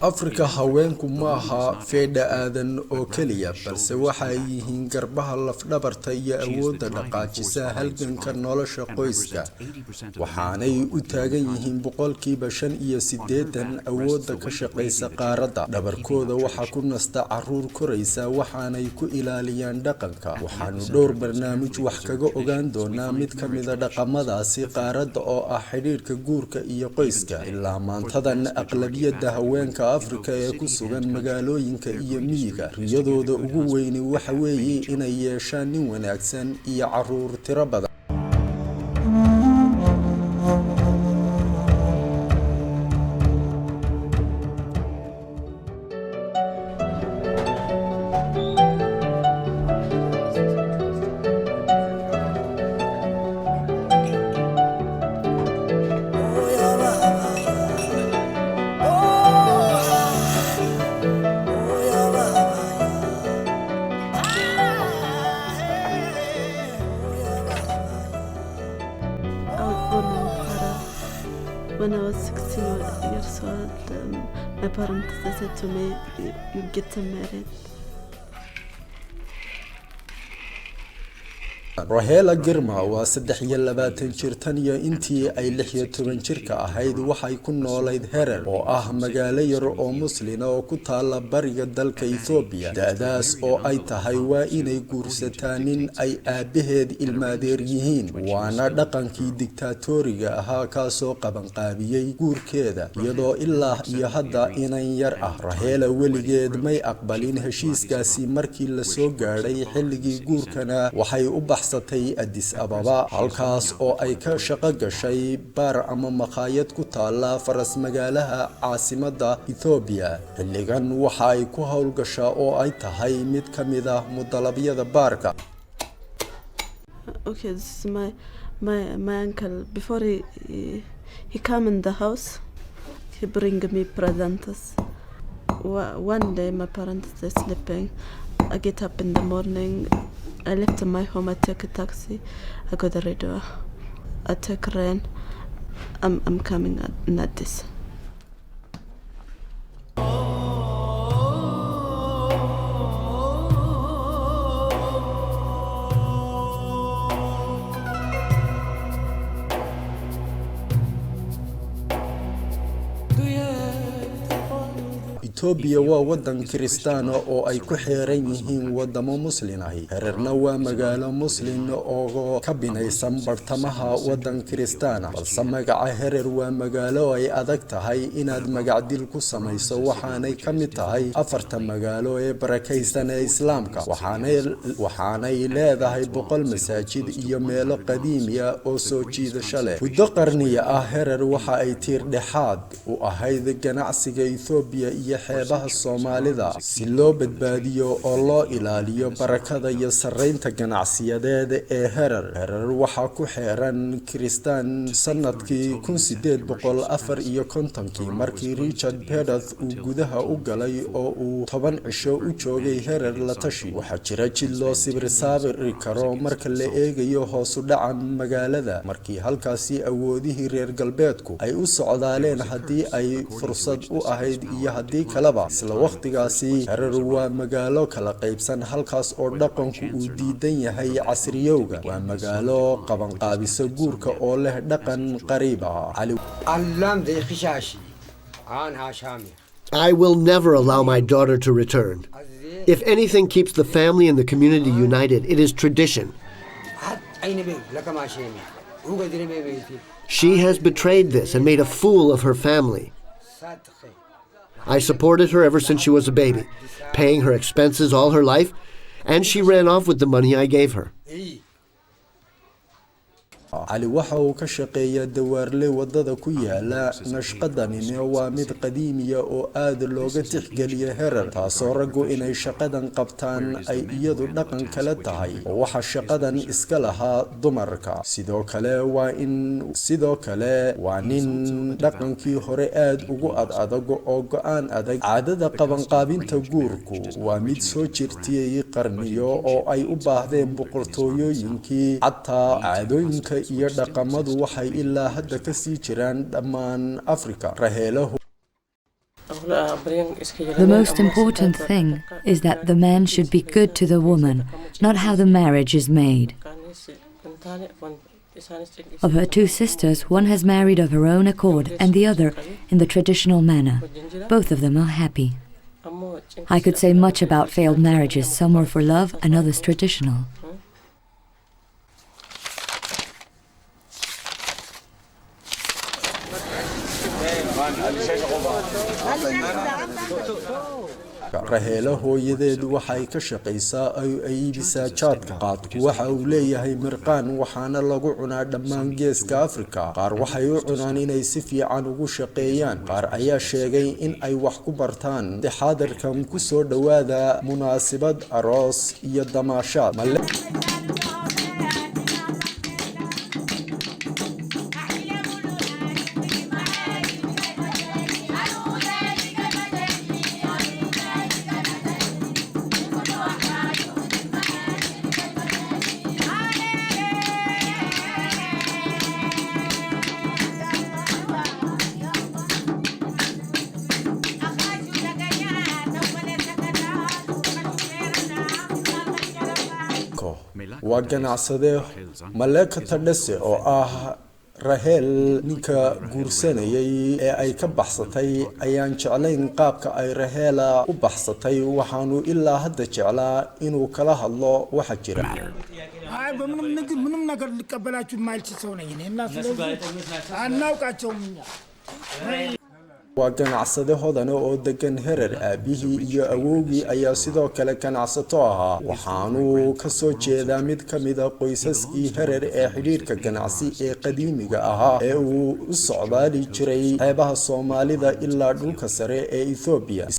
Afrika haweenku maaha feedha aadan oo kaliya balse waxa ay yihiin garbaha lafdhabarta iyo awoodda dhaqaajisa halganka nolosha qoyska waxaanay u taagan yihiin boqolkiiba 85 awoodda ka shaqeysa qaaradda dhabarkooda waxa ku nasta caruur koraysa waxaanay ku ilaaliyaan dhaqanka waxaanu dhowr barnaamij wax kaga ogaan doonaa mid ka mid ah dhaqamadaasi qaaradda oo ah xiriirka guurka iyo qoyska ilaa maantadan aqlabiyadda haweenka Afrika ee ku sugan magaalooyinka iyo miyiga riyadooda ugu weyn waxa weeye inay yeeshaan nin wanaagsan iyo caruur tiro badan When I was 16 years old, my parents said to me, you get married. Rahela Girma waa 23 jir tan iyo intii ay 16 jirka ahayd waxay ku noolayd Herer oo ah magaalo yar oo Muslin oo ku taala bariga dalka Ethiopia da'daas oo ay tahay waa inay guursataan nin ay aabaheed ilmaadeer yihiin waana dhaqankii diktatoriga ahaa kaasoo qaban qaabiyay guurkeeda iyadoo ilaa iyo hadda inan yar ah Rahela weligeed may aqbalin heshiiskaasi markii la soo gaaray xilligii guurkana waxay u Addis Ababa halkaas oo ay ka shaqo gashay bar ama maqaayad ku taala faras magaalaha caasimadda Ethiopia xilligan waxa ay ku hawlgashaa oo ay tahay mid ka mid ah mudalabyada baarka Okay, this is my uncle. Before he come in the house, he bring me presents. One day my parents are sleeping. I get up in the morning. I left my home, I take a taxi, I go to the radio, I take rain, I'm coming at this. Ethiopia waa wadan Kristaan oo ay ku xeeran yihiin wadamo Muslim ah Hererna waa magaalo Muslim oo ka binaysan bartamaha wadan Kristaan balse magaca Herer waa magaalo ay adag tahay inaad magacdil ku samayso waxaanay ka mid tahay afarta magaalo ee barakaysan ee Islaamka waxaanay leedahay 100 masaajid iyo meelo qadiimi ah oo soo jiidasho leh muddo qarniyo ah Herer waxa ay tiir dhexaad u ahayd ganacsiga Ethiopia iyo xeebaha Soomaalida si loo badbaadiyo oo loo ilaaliyo barakada iyo sareynta ganacsiyadeed ee Herer waxa ku xeeran Kristaan sanadkii 1854 markii Richard Pedath uu gudaha u galay oo uu 10 cisho u joogay Herer la tashi waxa jira jid loo saabiri karo marka la eegayo hoos u dhaca magaalada markii halkaasi awoodihii reer galbeedku ay u socdaaleen hadii ay fursad u ahayd iyo hadii kalaba isla waqtigaasi Herer waa magaalo kala qaybsan halkaas oo dhaqanku uu diidan yahay casriyowga waa magaalo qaban qaabisa guurka oo leh dhaqan qariib ah I will never allow my daughter to return. If anything keeps the family and the community united, it is tradition. She has betrayed this and made a fool of her family. I supported her ever since she was a baby, paying her expenses all her life, and she ran off with the money I gave her. Ali waxa uu ka shaqeeyaa dawaarle wadada ku yaala nashqadani waa mid qadiimiya oo aad looga tixgeliyo Herer taasoo raggu inay shaqadan qabtaan ay iyadu dhaqan kala tahay oo waxa shaqadan iska lahaa dumarka sidoo kale waa nin dhaqankii hore aad ugu adag oo go'aan adag caadada qaban qaabinta guurku waa mid soo jirtay qarniyo oo ay u baahdeen boqortooyooyinkii xataa caadooyinka iyo dhaqamadu waxay ilaa hadda ka sii jiraan dhammaan Afrika raheelahu The most important thing is that the man should be good to the woman, not how the marriage is made. Of her two sisters, one has married of her own accord and the other in the traditional manner. Both of them are happy. I could say much about failed marriages. Some were for love and others traditional. raheelo hooyadeed waxay ka shaqaysaa ay iibisaa jaadka qaadku waxa uu leeyahay mirqaan waxaana lagu cunaa dhammaan geeska Afrika qaar waxay u cunaan inay si fiican ugu shaqeeyaan qaar ayaa sheegay in ay wax ku bartaan xaadirkan ku soo dhawaada munaasabad aroos iyo damaashaad waa ganacsade Maleka Tadesse oo ah Rahel ninka guursanayay ee ay ka baxsatay ayaan jeclayn qaabka ay Rahela u baxsatay waxaanu ilaa hadda jeclaa inuu kala hadlo waxa jira ምንም ነገር ሊቀበላችሁ የማይችል ሰው ነኝ እና ስለዚህ አናውቃቸውም waa ganacsade hodan oo degan Herer aabihii iyo awowgii ayaa sidoo kale ganacsato ahaa waxaanu ka soo jeedaa mid kamid ah qoysaskii Herer ee xiriirka ganacsi ee qadiimiga ahaa ee uu u socdaali jiray xeebaha Soomaalida ilaa dhulka sare ee Ethiopia